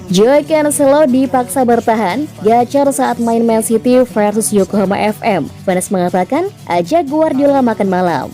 Joao Cancelo dipaksa bertahan gacor saat main Man City versus Yokohama FM. Fans mengatakan ajak Guardiola makan malam.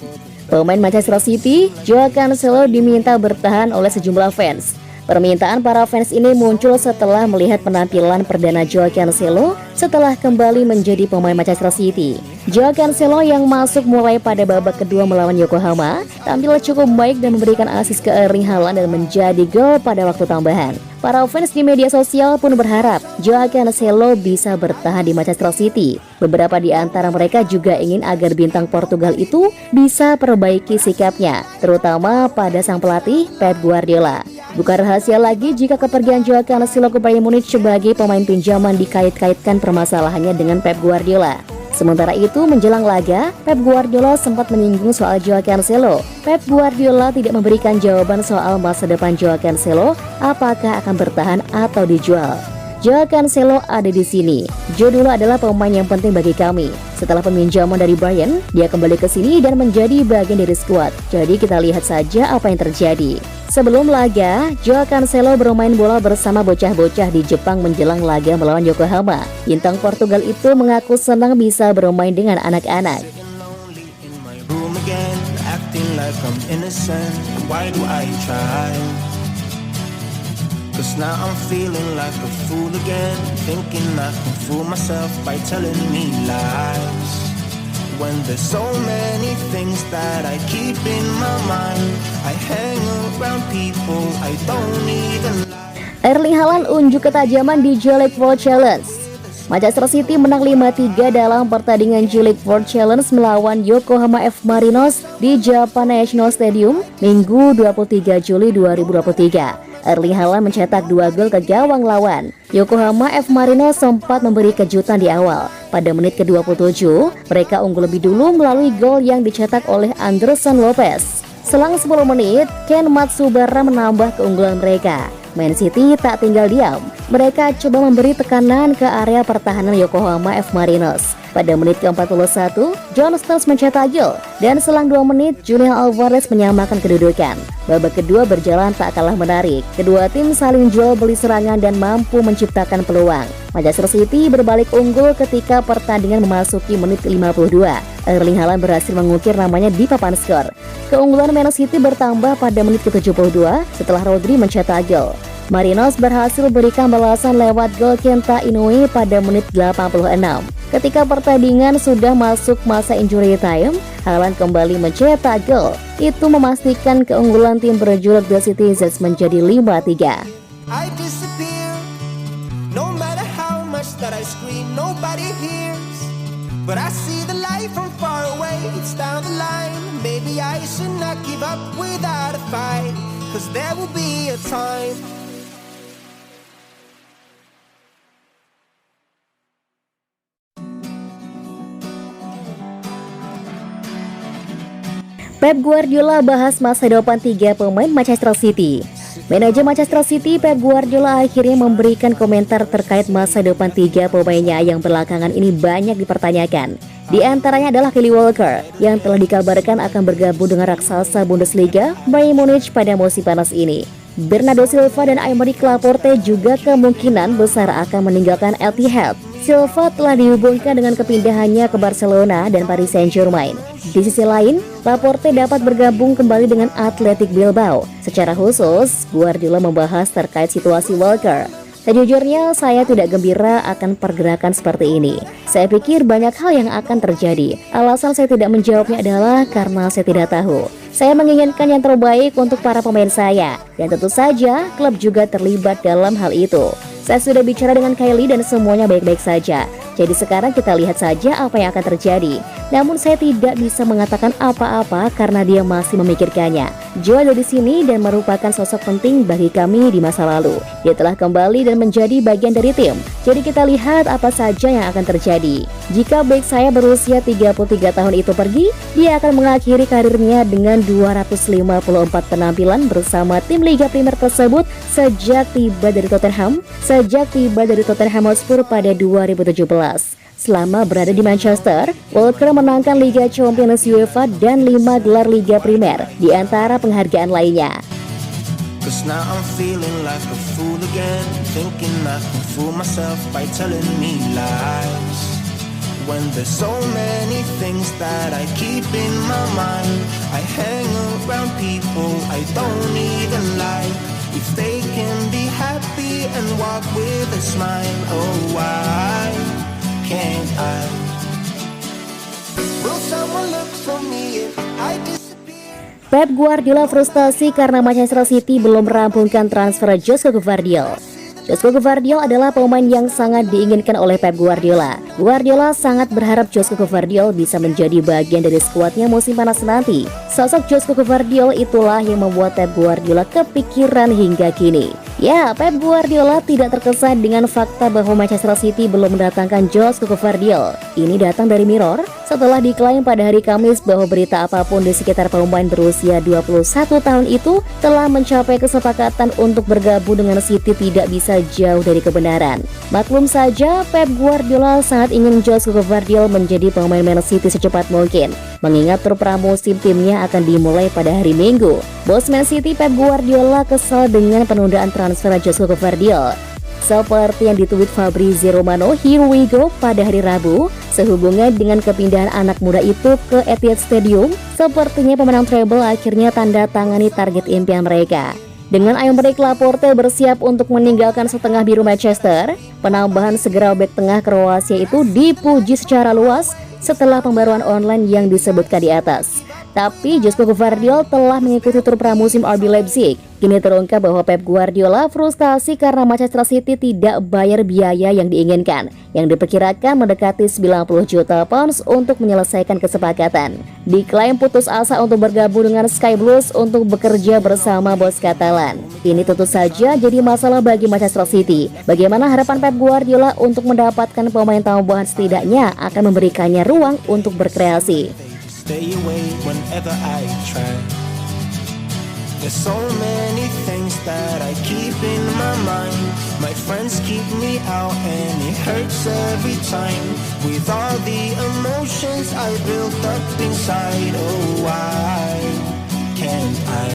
Pemain Manchester City, Joao Cancelo diminta bertahan oleh sejumlah fans. Permintaan para fans ini muncul setelah melihat penampilan perdana Joao Cancelo setelah kembali menjadi pemain Manchester City. Joao Cancelo yang masuk mulai pada babak kedua melawan Yokohama tampil cukup baik dan memberikan assist ke Erling Haaland dan menjadi gol pada waktu tambahan. Para fans di media sosial pun berharap Joao Cancelo bisa bertahan di Manchester City. Beberapa di antara mereka juga ingin agar bintang Portugal itu bisa perbaiki sikapnya, terutama pada sang pelatih Pep Guardiola. Bukan rahasia lagi jika kepergian Joao Cancelo ke Bayern Munich sebagai pemain pinjaman dikait-kaitkan permasalahannya dengan Pep Guardiola. Sementara itu, menjelang laga, Pep Guardiola sempat menyinggung soal Joao Cancelo. Pep Guardiola tidak memberikan jawaban soal masa depan Joao Cancelo, apakah akan bertahan atau dijual. Joao Cancelo ada di sini. Joe dulu adalah pemain yang penting bagi kami. Setelah peminjaman dari Bayern, dia kembali ke sini dan menjadi bagian dari skuad. Jadi kita lihat saja apa yang terjadi. Sebelum laga, Joao Cancelo bermain bola bersama bocah-bocah di Jepang menjelang laga melawan Yokohama. Bintang Portugal itu mengaku senang bisa bermain dengan anak-anak. Cause now I'm feeling like a fool again, thinking I can fool myself by telling me lies. When there's so many things that I keep in my mind, I hang around people I don't even like. Erling Haaland unjuk ketajaman di J-League World Challenge. Manchester City menang 5-3 dalam pertandingan J-League World Challenge melawan Yokohama F Marinos di Japan National Stadium Minggu 23 Juli 2023. Erling Haaland mencetak 2 gol ke gawang lawan. Yokohama F Marinos sempat memberi kejutan di awal. Pada menit ke-27, mereka unggul lebih dulu melalui gol yang dicetak oleh Anderson Lopez. Selang 10 menit, Ken Matsubara menambah keunggulan mereka. Man City tak tinggal diam. Mereka coba memberi tekanan ke area pertahanan Yokohama F Marinos. Pada menit ke-41, John Stones mencetak gol dan selang 2 menit Julian Alvarez menyamakan kedudukan. Babak kedua berjalan tak kalah menarik. Kedua tim saling jual beli serangan dan mampu menciptakan peluang. Manchester City berbalik unggul ketika pertandingan memasuki menit ke-52. Erling Haaland berhasil mengukir namanya di papan skor. Keunggulan Man City bertambah pada menit ke-72 setelah Rodri mencetak gol. Marinos berhasil berikan balasan lewat gol Kenta Inoue pada menit 86. Ketika pertandingan sudah masuk masa injury time, Haaland kembali mencetak gol. Itu memastikan keunggulan tim berjuluk The Citizens menjadi 5-3. I disappear, no matter how much that I scream, nobody hears. But I see the light from far away, it's down the line. Maybe I should not give up without a fight, cause there will be a time. Pep Guardiola bahas masa depan 3 pemain Manchester City. Manajer Manchester City Pep Guardiola akhirnya memberikan komentar terkait masa depan 3 pemainnya yang belakangan ini banyak dipertanyakan. Di antaranya adalah Kyle Walker yang telah dikabarkan akan bergabung dengan raksasa Bundesliga Bayern Munich pada musim panas ini. Bernardo Silva dan Aymeric Laporte juga kemungkinan besar akan meninggalkan Etihad. Silva telah dihubungkan dengan kepindahannya ke Barcelona dan Paris Saint-Germain. Di sisi lain, Laporte dapat bergabung kembali dengan Athletic Bilbao. Secara khusus, Guardiola membahas terkait situasi Walker. Sejujurnya, saya tidak gembira akan pergerakan seperti ini. Saya pikir banyak hal yang akan terjadi. Alasan saya tidak menjawabnya adalah karena saya tidak tahu. Saya menginginkan yang terbaik untuk para pemain saya. Dan tentu saja, klub juga terlibat dalam hal itu. Saya sudah bicara dengan Kylie dan semuanya baik-baik saja. Jadi sekarang kita lihat saja apa yang akan terjadi. Namun saya tidak bisa mengatakan apa-apa karena dia masih memikirkannya. Joe ada di sini dan merupakan sosok penting bagi kami di masa lalu. Dia telah kembali dan menjadi bagian dari tim. Jadi kita lihat apa saja yang akan terjadi. Jika back saya berusia 33 tahun itu pergi, dia akan mengakhiri karirnya dengan 254 penampilan bersama tim Liga Primer tersebut sejak tiba dari Tottenham Hotspur pada 2017. Selama berada di Manchester, Walker menangkan Liga Champions UEFA dan 5 gelar Liga Primer di antara penghargaan lainnya. 'Cause now I'm feeling like a fool again, thinking I can fool myself by telling me lies. When there's so many things that I keep in my mind, I hang around people I don't even like. If they can be happy and walk with a smile, oh why can't I? Will someone look for me if I disappear? Pep Guardiola frustasi karena Manchester City belum merampungkan transfer Josko Gvardiol. Josko Gvardiol adalah pemain yang sangat diinginkan oleh Pep Guardiola. Guardiola sangat berharap Josko Gvardiol bisa menjadi bagian dari skuadnya musim panas nanti. Sosok Josko Gvardiol itulah yang membuat Pep Guardiola kepikiran hingga kini. Ya, Pep Guardiola tidak terkesan dengan fakta bahwa Manchester City belum mendatangkan Josko Gvardiol. Ini datang dari Mirror setelah diklaim pada hari Kamis bahwa berita apapun di sekitar pemain berusia 21 tahun itu telah mencapai kesepakatan untuk bergabung dengan City tidak bisa jauh dari kebenaran. Maklum saja, Pep Guardiola sangat ingin Josko Gvardiol menjadi pemain Man City secepat mungkin, mengingat tur pramusim timnya akan dimulai pada hari Minggu. Bos Man City Pep Guardiola kesal dengan penundaan transfer Josko Gvardiol. Seperti yang ditweet Fabrizio Romano, "Here we go" pada hari Rabu, sehubungan dengan kepindahan anak muda itu ke Etihad Stadium, sepertinya pemenang treble akhirnya tanda tangani target impian mereka. Dengan Aymeric Laporte bersiap untuk meninggalkan setengah biru Manchester, penambahan segera bek tengah Kroasia itu dipuji secara luas setelah pembaruan online yang disebutkan di atas. Tapi Josko Gvardiol telah mengikuti tur pramusim RB Leipzig. Kini terungkap bahwa Pep Guardiola frustasi karena Manchester City tidak bayar biaya yang diinginkan, yang diperkirakan mendekati 90 juta pounds untuk menyelesaikan kesepakatan. Diklaim putus asa untuk bergabung dengan Sky Blues untuk bekerja bersama bos Katalan. Ini tentu saja jadi masalah bagi Manchester City. Bagaimana harapan Pep Guardiola untuk mendapatkan pemain tambahan setidaknya akan memberikannya ruang untuk berkreasi. Stay away whenever I try. There's so many things that I keep in my mind. My friends keep me out and it hurts every time. With all the emotions I built up inside, oh why can't I?